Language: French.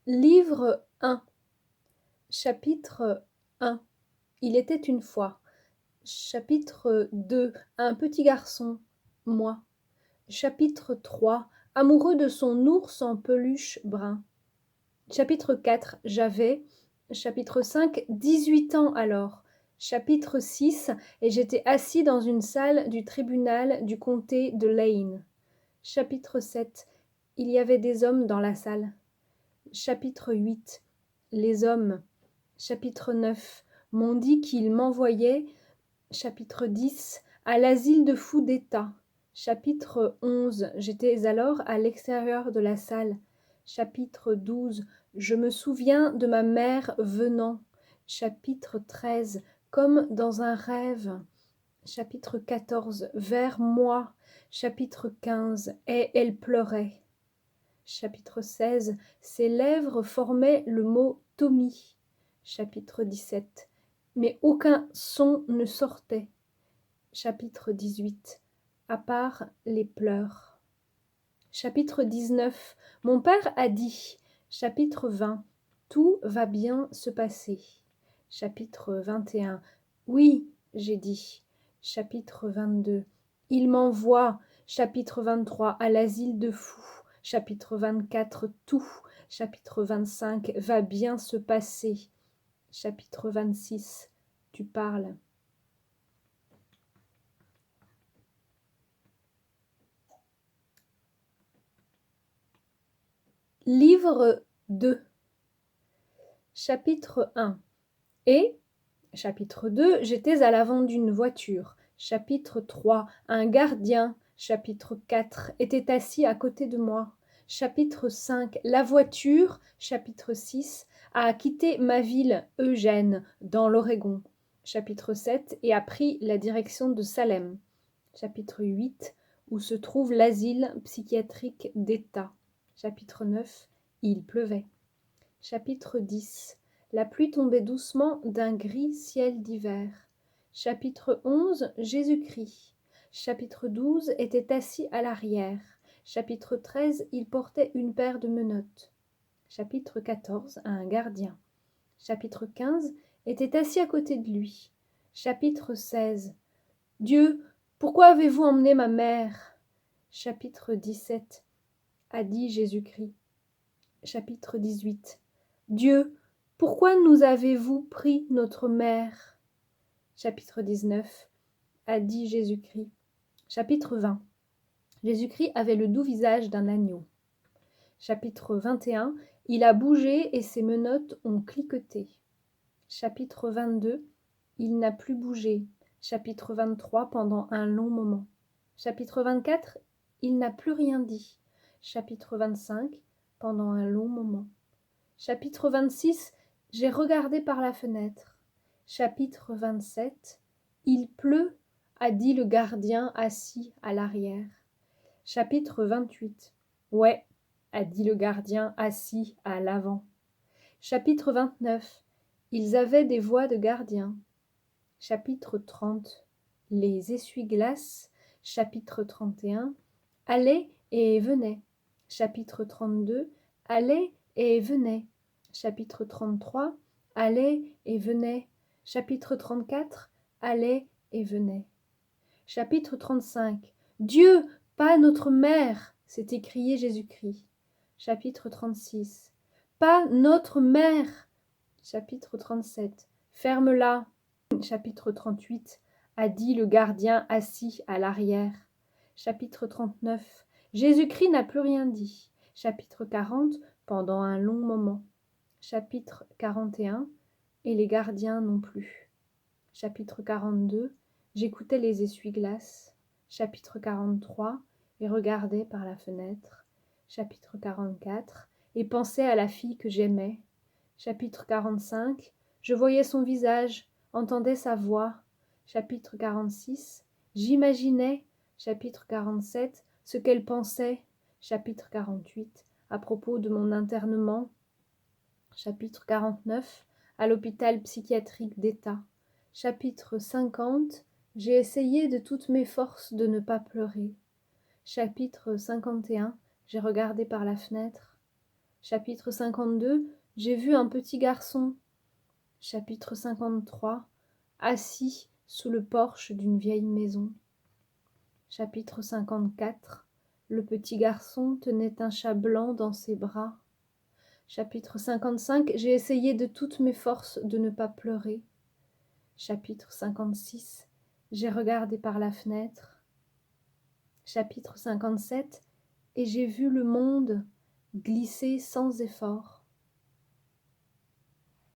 Livre 1, chapitre 1. Il était une fois. Chapitre 2. Un petit garçon, moi. Chapitre 3. Amoureux de son ours en peluche brun. Chapitre 4. J'avais. Chapitre 5. 18 ans alors. Chapitre 6. Et j'étais assis dans une salle du tribunal du comté de Lane. Chapitre 7. Il y avait des hommes dans la salle. Chapitre 8. Les hommes. Chapitre 9. M'ont dit qu'ils m'envoyaient. Chapitre 10. À l'asile de fous d'État. Chapitre 11. J'étais alors à l'extérieur de la salle. Chapitre 12. Je me souviens de ma mère venant. Chapitre 13. Comme dans un rêve. Chapitre 14. Vers moi. Chapitre 15. Et elle pleurait. Chapitre 16. Ses lèvres formaient le mot Tommy. Chapitre 17. Mais aucun son ne sortait. Chapitre 18. À part les pleurs. Chapitre 19. Mon père a dit. Chapitre 20. Tout va bien se passer. Chapitre 21. Oui, j'ai dit. Chapitre 22. Il m'envoie. Chapitre 23. À l'asile de fous. Chapitre 24. Tout. Chapitre 25. Va bien se passer. Chapitre 26. Tu parles. Livre 2. Chapitre 1. Et, chapitre 2, j'étais à l'avant d'une voiture. Chapitre 3. Un gardien. Chapitre 4. Était assis à côté de moi. Chapitre 5. La voiture. Chapitre 6. A quitté ma ville, Eugène, dans l'Oregon. Chapitre 7. Et a pris la direction de Salem. Chapitre 8. Où se trouve l'asile psychiatrique d'État. Chapitre 9. Il pleuvait. Chapitre 10. La pluie tombait doucement d'un gris ciel d'hiver. Chapitre 11. Jésus-Christ. Chapitre 12. Était assis à l'arrière. Chapitre 13. Il portait une paire de menottes. Chapitre 14. Un gardien. Chapitre 15. Était assis à côté de lui. Chapitre 16. Dieu, pourquoi avez-vous emmené ma mère? Chapitre 17. A dit Jésus-Christ. Chapitre 18. Dieu, pourquoi nous avez-vous pris notre mère? Chapitre 19. A dit Jésus-Christ. Chapitre 20. Jésus-Christ avait le doux visage d'un agneau. Chapitre 21. Il a bougé et ses menottes ont cliqueté. Chapitre 22. Il n'a plus bougé. Chapitre 23. Pendant un long moment. Chapitre 24. Il n'a plus rien dit. Chapitre 25. Pendant un long moment. Chapitre 26. J'ai regardé par la fenêtre. Chapitre 27. Il pleut, a dit le gardien assis à l'arrière. Chapitre 28. Ouais, a dit le gardien assis à l'avant. Chapitre 29. Ils avaient des voix de gardiens. Chapitre 30. Les essuie-glaces. Chapitre 31. Allaient et venaient. Chapitre 32. Allaient et venaient. Chapitre 33. Allaient et venaient. Chapitre 34. Allaient et venaient. Chapitre 35. Dieu, pas notre mère, s'est écrié Jésus-Christ. Chapitre 36. Pas notre mère. Chapitre 37. Ferme-la. Chapitre 38. A dit le gardien assis à l'arrière. Chapitre 39. Jésus-Christ n'a plus rien dit. Chapitre 40. Pendant un long moment. Chapitre 41. Et les gardiens non plus. Chapitre 42. J'écoutais les essuie-glaces. Chapitre 43. Et regardais par la fenêtre. Chapitre 44. Et pensais à la fille que j'aimais. Chapitre 45. Je voyais son visage, entendais sa voix. Chapitre 46. J'imaginais. Chapitre 47. Ce qu'elle pensait. Chapitre 48. À propos de mon internement. Chapitre 49. À l'hôpital psychiatrique d'État. Chapitre 50. J'ai essayé de toutes mes forces de ne pas pleurer. Chapitre 51. J'ai regardé par la fenêtre. Chapitre 52. J'ai vu un petit garçon. Chapitre 53. Assis sous le porche d'une vieille maison. Chapitre 54. Le petit garçon tenait un chat blanc dans ses bras. Chapitre 55. J'ai essayé de toutes mes forces de ne pas pleurer. Chapitre 56. J'ai regardé par la fenêtre. Chapitre 57. Et j'ai vu le monde glisser sans effort.